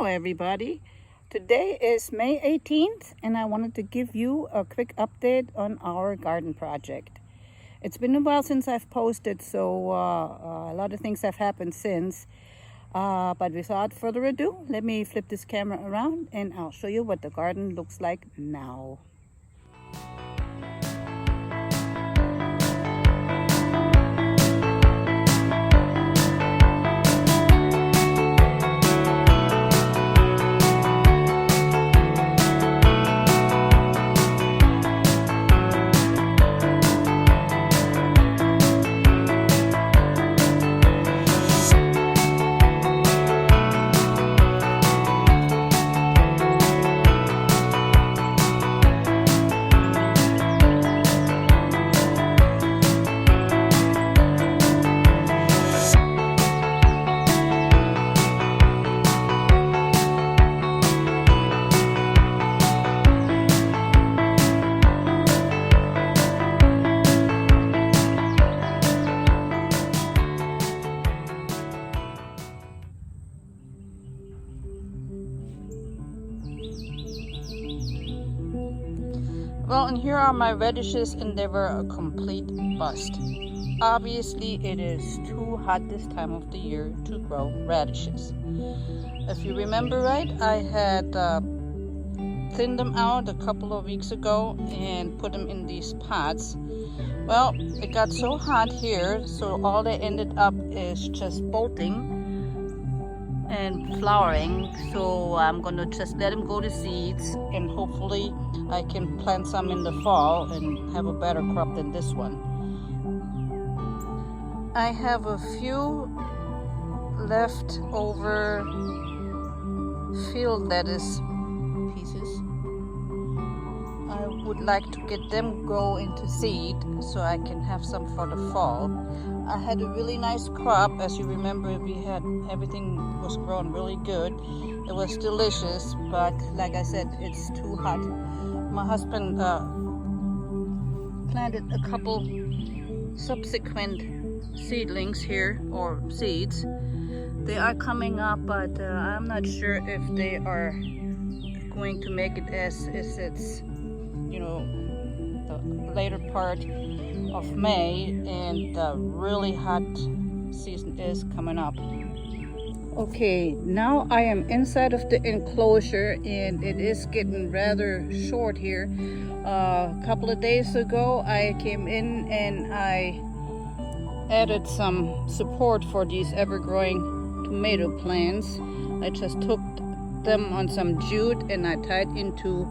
Hello everybody. Today is May 18th and I wanted to give you a quick update on our garden project. It's been a while since I've posted, so a lot of things have happened since. But without further ado, let me flip this camera around and I'll show you what the garden looks like now. Well, and here are my radishes, and they were a complete bust. Obviously, it is too hot this time of the year to grow radishes. If you remember right, I had thinned them out a couple of weeks ago and put them in these pots. Well, it got so hot here, so all they ended up is just bolting and flowering. So I'm gonna just let them go to seeds, and hopefully I can plant some in the fall and have a better crop than this one. I have a few leftover field lettuce pieces. I would like to get them grow into seed so I can have some for the fall. I had a really nice crop. As you remember, everything was growing really good. It was delicious, but like I said, it's too hot. My husband planted a couple subsequent seedlings here, or seeds. They are coming up, but I'm not sure if they are going to make it as it's, the later part of May, and the really hot season is coming up. Okay, now I am inside of the enclosure and it is getting rather short here. A couple of days ago I came in and I added some support for these ever-growing tomato plants. I just took them on some jute and I tied into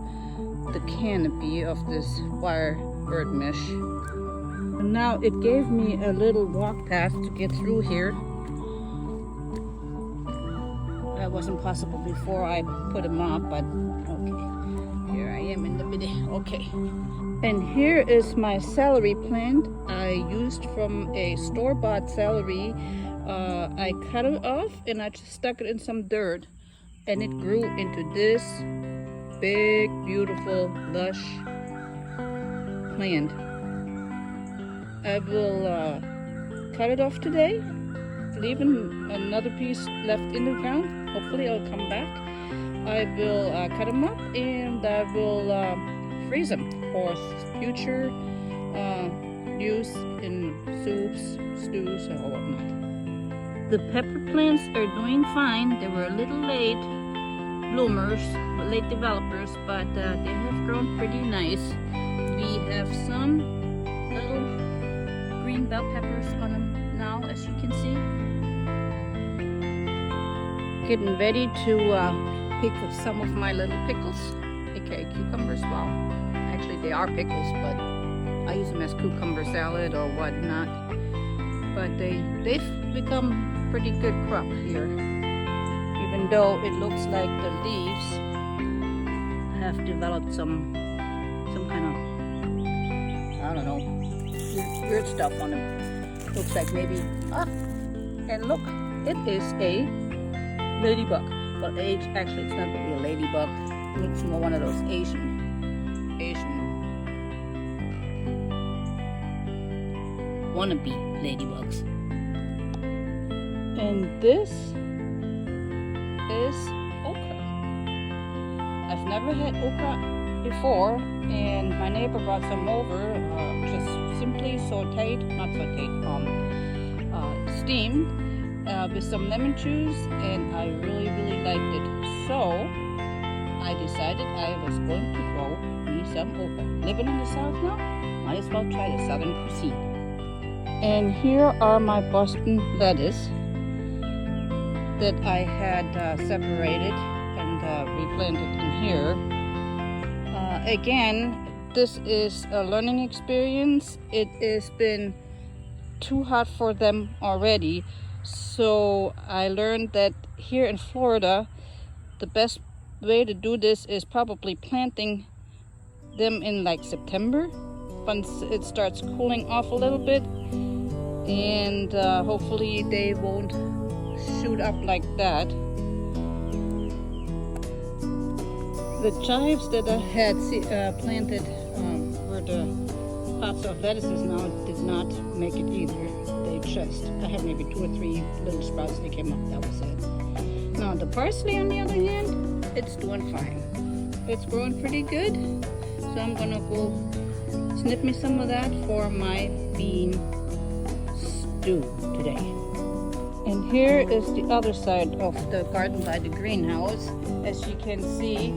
the canopy of this wire bird mesh. And now it gave me a little walk path to get through here. That wasn't possible before I put them up, but okay. Here I am in the middle. Okay. And here is my celery plant I used from a store-bought celery. I cut it off and I just stuck it in some dirt, and it grew into this big, beautiful, lush plant. I will cut it off today, leaving another piece left in the ground. Hopefully it'll come back. I will cut them up and I will freeze them for future use in soups, stews, or whatnot. The pepper plants are doing fine. They were a little late bloomers, late developers, but they have grown pretty nice. We have some little green bell peppers on them now, as you can see. Getting ready to pick some of my little pickles, aka cucumbers. Well, actually they are pickles, but I use them as cucumber salad or whatnot. But they've become pretty good crop here, even though it looks like the leaves have developed some kind of, I don't know, weird stuff on them. Looks like maybe, and look, it is a ladybug. Well, actually it's not really a ladybug. It's more one of those Asian wannabe ladybugs. And this is okra. I've never had okra before, and my neighbor brought some over, just simply sauteed, steamed with some lemon juice, and I really liked it. So I decided I was going to grow me some okra. Living in the south now, might as well try the southern cuisine. And here are my Boston lettuce that I had separated and replanted in here. Again, this is a learning experience. It has been too hot for them already, so I learned that here in Florida, the best way to do this is probably planting them in like September, once it starts cooling off a little bit, and hopefully they won't shoot up like that. The chives that I had planted where the pots of lettuces now did not make it either. They just, I had maybe 2 or 3 little sprouts that came up, that was it. Now the parsley on the other hand, it's doing fine. It's growing pretty good, so I'm gonna go snip me some of that for my bean stew today. And here is the other side of the garden by the greenhouse. As you can see,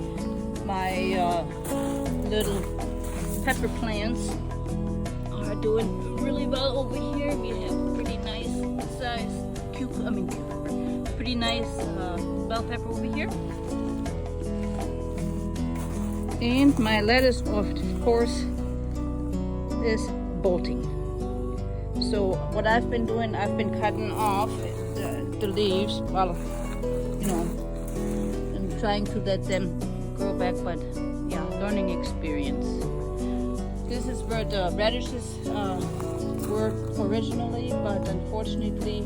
my little pepper plants are doing really well over here. We have pretty nice size pretty nice bell pepper over here. And my lettuce, of course, is bolting. So what I've been doing, I've been cutting off the leaves, well, you know, and trying to let them grow back, but yeah, learning experience. This is where the radishes were originally, but unfortunately,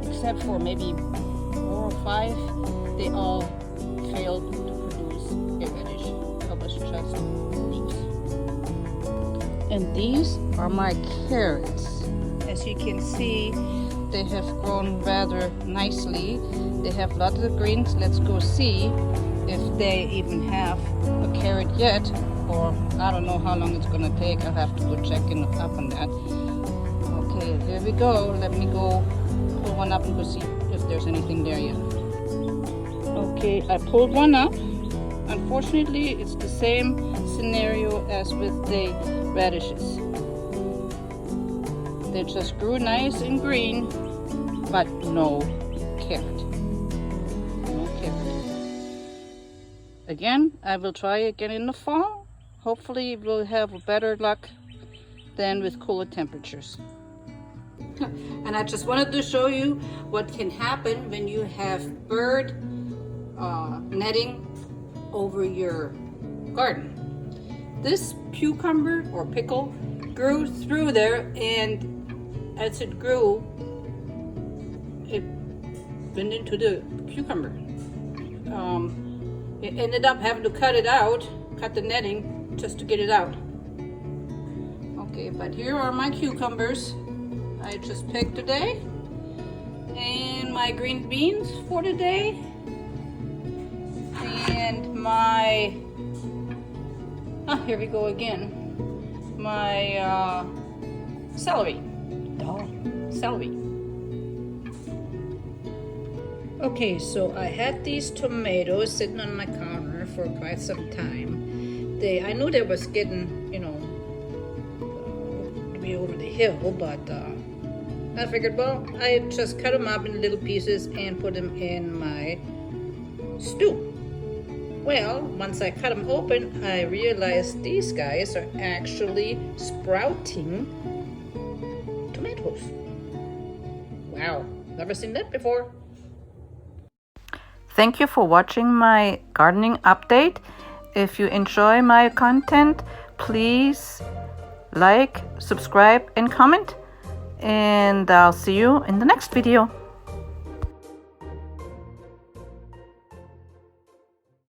except for maybe 4 or 5, they all failed to produce a radish. It was just leaves. And these are my carrots. As you can see, they have grown rather nicely. They have lots of greens. Let's go see if they even have a carrot yet, or I don't know how long it's gonna take. I'll have to go check up on that. Okay, here we go. Let me go pull one up and go see if there's anything there yet. Okay, I pulled one up. Unfortunately, it's the same scenario as with the radishes. They just grew nice and green, but no carrot. No carrot. Again, I will try again in the fall. Hopefully we'll have better luck than with cooler temperatures. And I just wanted to show you what can happen when you have bird netting over your garden. This cucumber or pickle grew through there, and as it grew, it went into the cucumber. It ended up having to cut the netting just to get it out. Okay, but here are my cucumbers I just picked today, and my green beans for today, and my, here we go again, my celery. Celery. Okay, so I had these tomatoes sitting on my counter for quite some time. I knew they was getting, you know, to be over the hill, but I figured, well, I just cut them up in little pieces and put them in my stew. Well, once I cut them open, I realized these guys are actually sprouting tomatoes. Wow, never seen that before. Thank you for watching my gardening update. If you enjoy my content, please like, subscribe, and comment. And I'll see you in the next video.